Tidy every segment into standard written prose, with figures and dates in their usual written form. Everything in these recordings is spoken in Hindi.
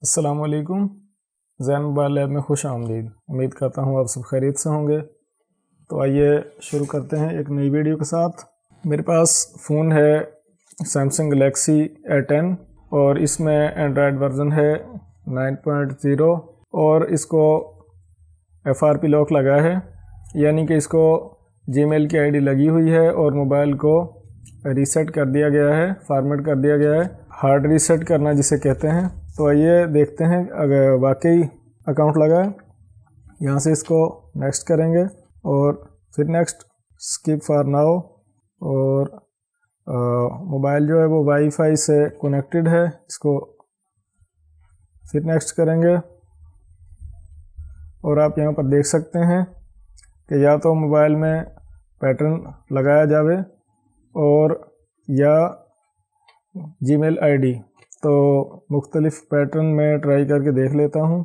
अस्सलाम वालेकुम। ज़ैन मोबाइल लैब में खुश आमदीद। उम्मीद करता हूँ आप सब खैरियत से होंगे। तो आइए शुरू करते हैं एक नई वीडियो के साथ। मेरे पास फ़ोन है सैमसंग गलेक्सी A10 और इसमें एंड्रॉयड वर्ज़न है 9.0 और इसको FRP लॉक लगा है, यानी कि इसको जीमेल की आईडी लगी हुई है और मोबाइल को रीसेट कर दिया गया है, फॉर्मेट कर दिया गया है, हार्ड रीसेट करना जिसे कहते हैं। तो आइए देखते हैं अगर वाकई अकाउंट लगा है। यहाँ से इसको नेक्स्ट करेंगे और फिर नेक्स्ट, स्किप फॉर नाउ। और मोबाइल जो है वो वाईफाई से कनेक्टेड है, इसको फिर नेक्स्ट करेंगे। और आप यहाँ पर देख सकते हैं कि या तो मोबाइल में पैटर्न लगाया जावे और या जीमेल आईडी। तो मुख्तलिफ पैटर्न में ट्राई करके देख लेता हूँ।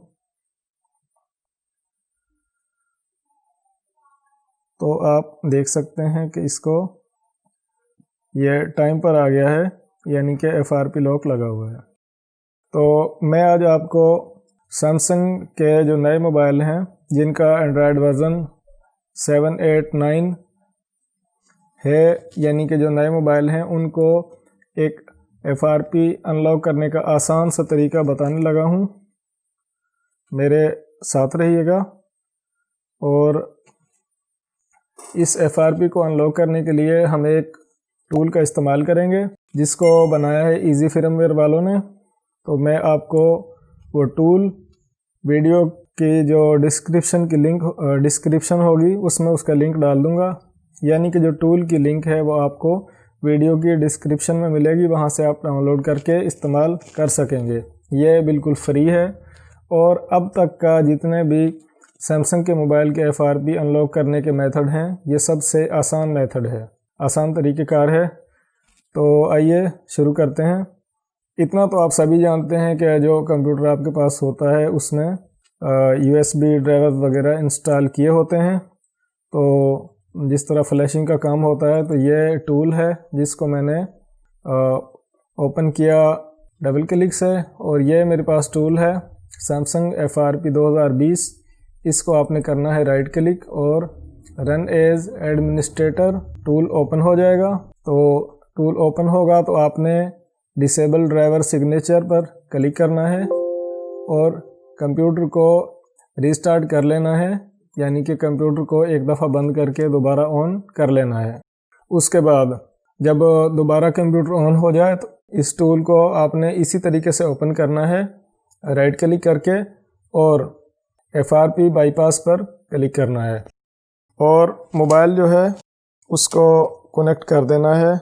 तो आप देख सकते हैं कि इसको ये टाइम पर आ गया है, यानी कि FRP लॉक लगा हुआ है। तो मैं आज आपको सैमसंग के जो नए मोबाइल हैं जिनका एंड्रॉयड वर्ज़न 7, 8, 9 है, यानी कि जो नए मोबाइल हैं उनको एक FRP अनलॉक करने का आसान सा तरीका बताने लगा हूँ। मेरे साथ रहिएगा। और इस FRP को अनलॉक करने के लिए हम एक टूल का इस्तेमाल करेंगे जिसको बनाया है इजी फर्मवेयर वालों ने। तो मैं आपको वो टूल वीडियो की जो डिस्क्रिप्शन होगी उसमें उसका लिंक डाल दूँगा, यानी कि जो टूल की लिंक है वो आपको वीडियो की डिस्क्रिप्शन में मिलेगी, वहाँ से आप डाउनलोड करके इस्तेमाल कर सकेंगे। ये बिल्कुल फ्री है और अब तक का जितने भी सैमसंग के मोबाइल के FRP अनलॉक करने के मेथड हैं ये सबसे आसान मेथड है, आसान तरीक़ेकार है। तो आइए शुरू करते हैं। इतना तो आप सभी जानते हैं कि जो कंप्यूटर आपके पास होता है उसमें USB ड्राइवर वगैरह इंस्टॉल किए होते हैं। तो जिस तरह फ्लैशिंग का काम होता है, तो ये टूल है जिसको मैंने ओपन किया डबल क्लिक से, और ये मेरे पास टूल है सैमसंग FRP 2020। इसको आपने करना है राइट क्लिक और run as administrator. Tool open हो जाएगा। तो टूल ओपन होगा तो आपने डिसेबल ड्राइवर सिग्नेचर पर क्लिक करना है और कंप्यूटर को रीस्टार्ट कर लेना है, यानी कि कंप्यूटर को एक दफ़ा बंद करके दोबारा ऑन कर लेना है। उसके बाद जब दोबारा कंप्यूटर ऑन हो जाए तो इस टूल को आपने इसी तरीके से ओपन करना है, राइट क्लिक करके और FRP बाईपास पर क्लिक करना है और मोबाइल जो है उसको कनेक्ट कर देना है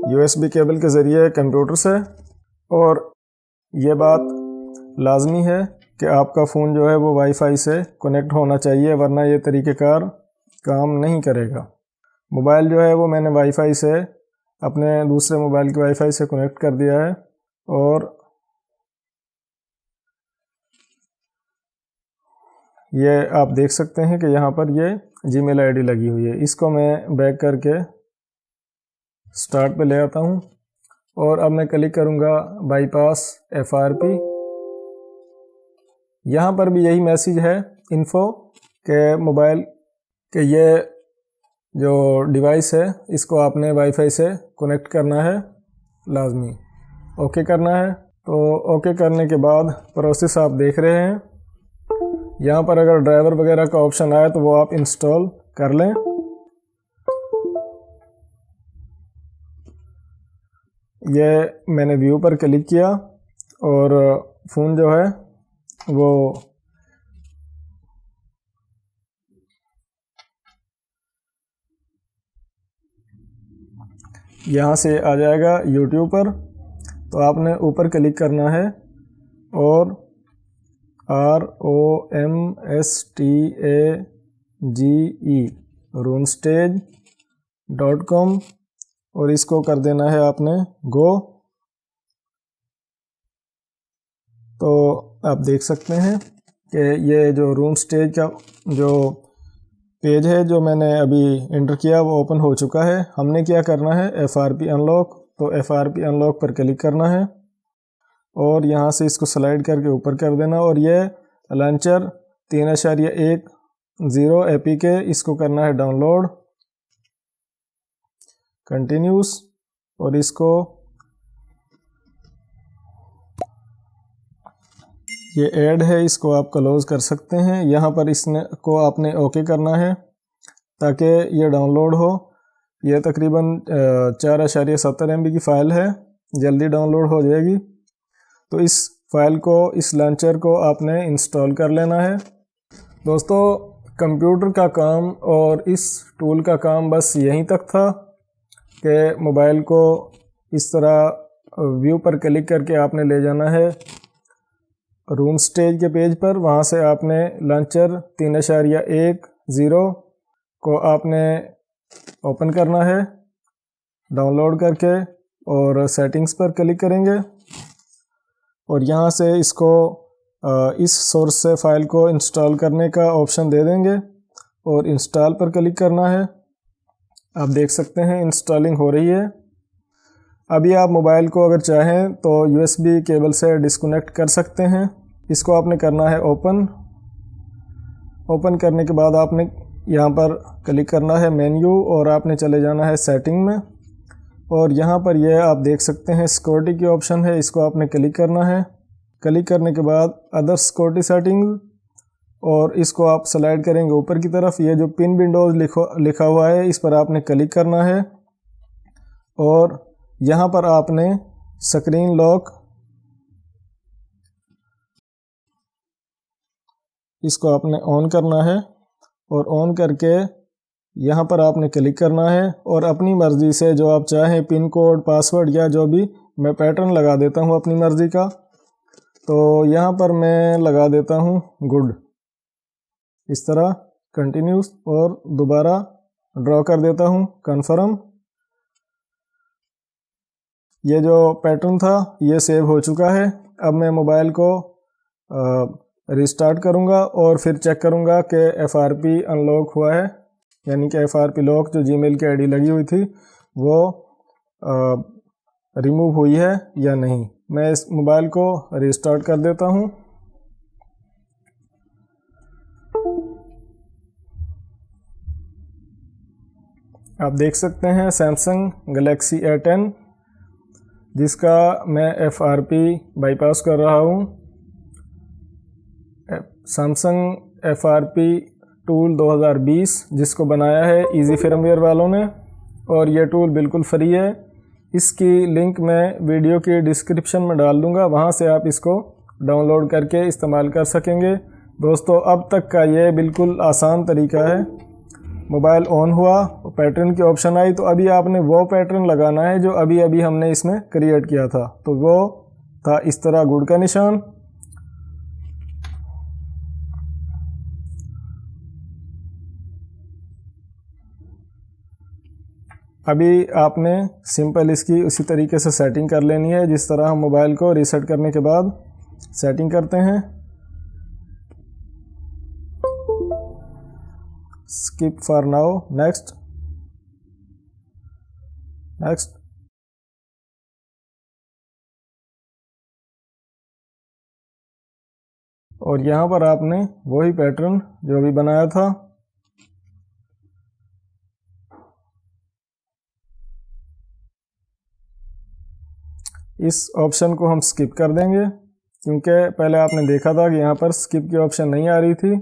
USB केबल के ज़रिए कंप्यूटर से। और ये बात लाजमी है कि आपका फ़ोन जो है वो वाईफाई से कनेक्ट होना चाहिए, वरना ये तरीक़ेकार काम नहीं करेगा। मोबाइल जो है वो मैंने वाईफाई से अपने दूसरे मोबाइल के वाईफाई से कनेक्ट कर दिया है और ये आप देख सकते हैं कि यहाँ पर ये जीमेल आईडी लगी हुई है। इसको मैं बैक करके स्टार्ट पे ले आता हूँ और अब मैं क्लिक करूँगा बाईपास FRP। यहाँ पर भी यही मैसेज है इन्फो के मोबाइल के ये जो डिवाइस है इसको आपने वाईफाई से कनेक्ट करना है, लाजमी ओके करना है। तो ओके करने के बाद प्रोसेस आप देख रहे हैं। यहाँ पर अगर ड्राइवर वगैरह का ऑप्शन आए तो वो आप इंस्टॉल कर लें। ये मैंने व्यू पर क्लिक किया और फ़ोन जो है वो यहाँ से आ जाएगा YouTube पर। तो आपने ऊपर क्लिक करना है और ROMSTAGE.com और इसको कर देना है आपने गो। तो आप देख सकते हैं कि ये जो रूम स्टेज का जो पेज है जो मैंने अभी एंटर किया वो ओपन हो चुका है। हमने क्या करना है, FRP अनलॉक। तो FRP अनलॉक पर क्लिक करना है और यहाँ से इसको स्लाइड करके ऊपर कर देना। और ये लॉन्चर 3.10 APK इसको करना है डाउनलोड, कंटिन्यूस, और इसको ये ऐड है, इसको आप क्लोज कर सकते हैं। यहाँ पर को आपने ओके करना है ताकि ये डाउनलोड हो। यह तकरीबन 4.70 MB की फ़ाइल है, जल्दी डाउनलोड हो जाएगी। तो इस फाइल को, इस लॉन्चर को आपने इंस्टॉल कर लेना है। दोस्तों, कंप्यूटर का काम और इस टूल का काम बस यहीं तक था कि मोबाइल को इस तरह व्यू पर क्लिक करके आपने ले जाना है रूम स्टेज के पेज पर। वहाँ से आपने लॉन्चर 3.10 को आपने ओपन करना है डाउनलोड करके, और सेटिंग्स पर क्लिक करेंगे और यहाँ से इसको इस सोर्स से फ़ाइल को इंस्टॉल करने का ऑप्शन दे देंगे और इंस्टॉल पर क्लिक करना है। आप देख सकते हैं इंस्टॉलिंग हो रही है। अभी आप मोबाइल को अगर चाहें तो USB केबल से डिस्कनेक्ट कर सकते हैं। इसको आपने करना है ओपन करने के बाद आपने यहाँ पर क्लिक करना है मेन्यू और आपने चले जाना है सेटिंग में, और यहाँ पर यह आप देख सकते हैं सिक्योरिटी की ऑप्शन है, इसको आपने क्लिक करना है। क्लिक करने के बाद अदर सिक्योरिटी सेटिंग, और इसको आप स्लाइड करेंगे ऊपर की तरफ। ये जो पिन विंडोज़ लिखा हुआ है इस पर आपने क्लिक करना है और यहाँ पर आपने स्क्रीन लॉक, इसको आपने ऑन करना है और ऑन करके यहाँ पर आपने क्लिक करना है और अपनी मर्ज़ी से जो आप चाहें पिन कोड, पासवर्ड या जो भी, मैं पैटर्न लगा देता हूँ अपनी मर्ज़ी का। तो यहाँ पर मैं लगा देता हूँ गुड, इस तरह कंटिन्यूस, और दोबारा ड्रॉ कर देता हूँ कन्फर्म। ये जो पैटर्न था ये सेव हो चुका है। अब मैं मोबाइल को रिस्टार्ट करूँगा और फिर चेक करूँगा कि FRP अनलॉक हुआ है, यानी कि FRP लॉक जो जीमेल की आईडी लगी हुई थी वो रिमूव हुई है या नहीं। मैं इस मोबाइल को रिस्टार्ट कर देता हूँ। आप देख सकते हैं सैमसंग गैलेक्सी A10 जिसका मैं FRP बाईपास कर रहा हूँ। सैमसंग FRP टूल 2020 जिसको बनाया है इजी फर्मवेयर वालों ने, और ये टूल बिल्कुल फ्री है। इसकी लिंक मैं वीडियो की डिस्क्रिप्शन में डाल दूंगा, वहाँ से आप इसको डाउनलोड करके इस्तेमाल कर सकेंगे। दोस्तों, अब तक का ये बिल्कुल आसान तरीका है। मोबाइल ऑन हुआ, पैटर्न की ऑप्शन आई, तो अभी आपने वो पैटर्न लगाना है जो अभी अभी हमने इसमें क्रिएट किया था। तो वो था इस तरह गुड का निशान। अभी आपने सिंपल इसकी उसी तरीके से सेटिंग कर लेनी है जिस तरह हम मोबाइल को रीसेट करने के बाद सेटिंग करते हैं। Skip for now, next, next. और यहाँ पर आपने वही पैटर्न जो अभी बनाया था इस ऑप्शन को हम स्किप कर देंगे, क्योंकि पहले आपने देखा था कि यहाँ पर स्किप की ऑप्शन नहीं आ रही थी।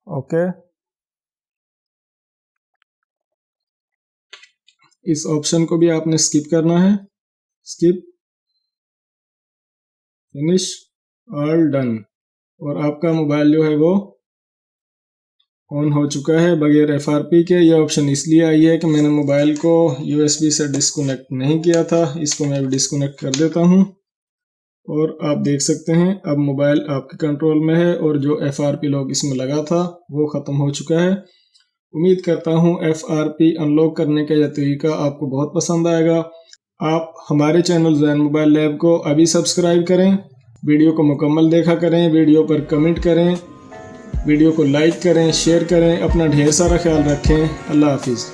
ओके, इस ऑप्शन को भी आपने स्किप करना है। स्किप, फिनिश, ऑल डन, और आपका मोबाइल जो है वो ऑन हो चुका है बगैर FRP के। ये ऑप्शन इसलिए आई है कि मैंने मोबाइल को USB से डिस्कनेक्ट नहीं किया था। इसको मैं डिस्कनेक्ट कर देता हूँ और आप देख सकते हैं अब मोबाइल आपके कंट्रोल में है और जो FRP लॉक इसमें लगा था वो ख़त्म हो चुका है। उम्मीद करता हूँ FRP अनलॉक करने का यह तरीका आपको बहुत पसंद आएगा। आप हमारे चैनल ज़ैन मोबाइल लैब को अभी सब्सक्राइब करें, वीडियो को मुकम्मल देखा करें, वीडियो पर कमेंट करें, वीडियो को लाइक करें, शेयर करें। अपना ढेर सारा ख्याल रखें। अल्लाह हाफिज़।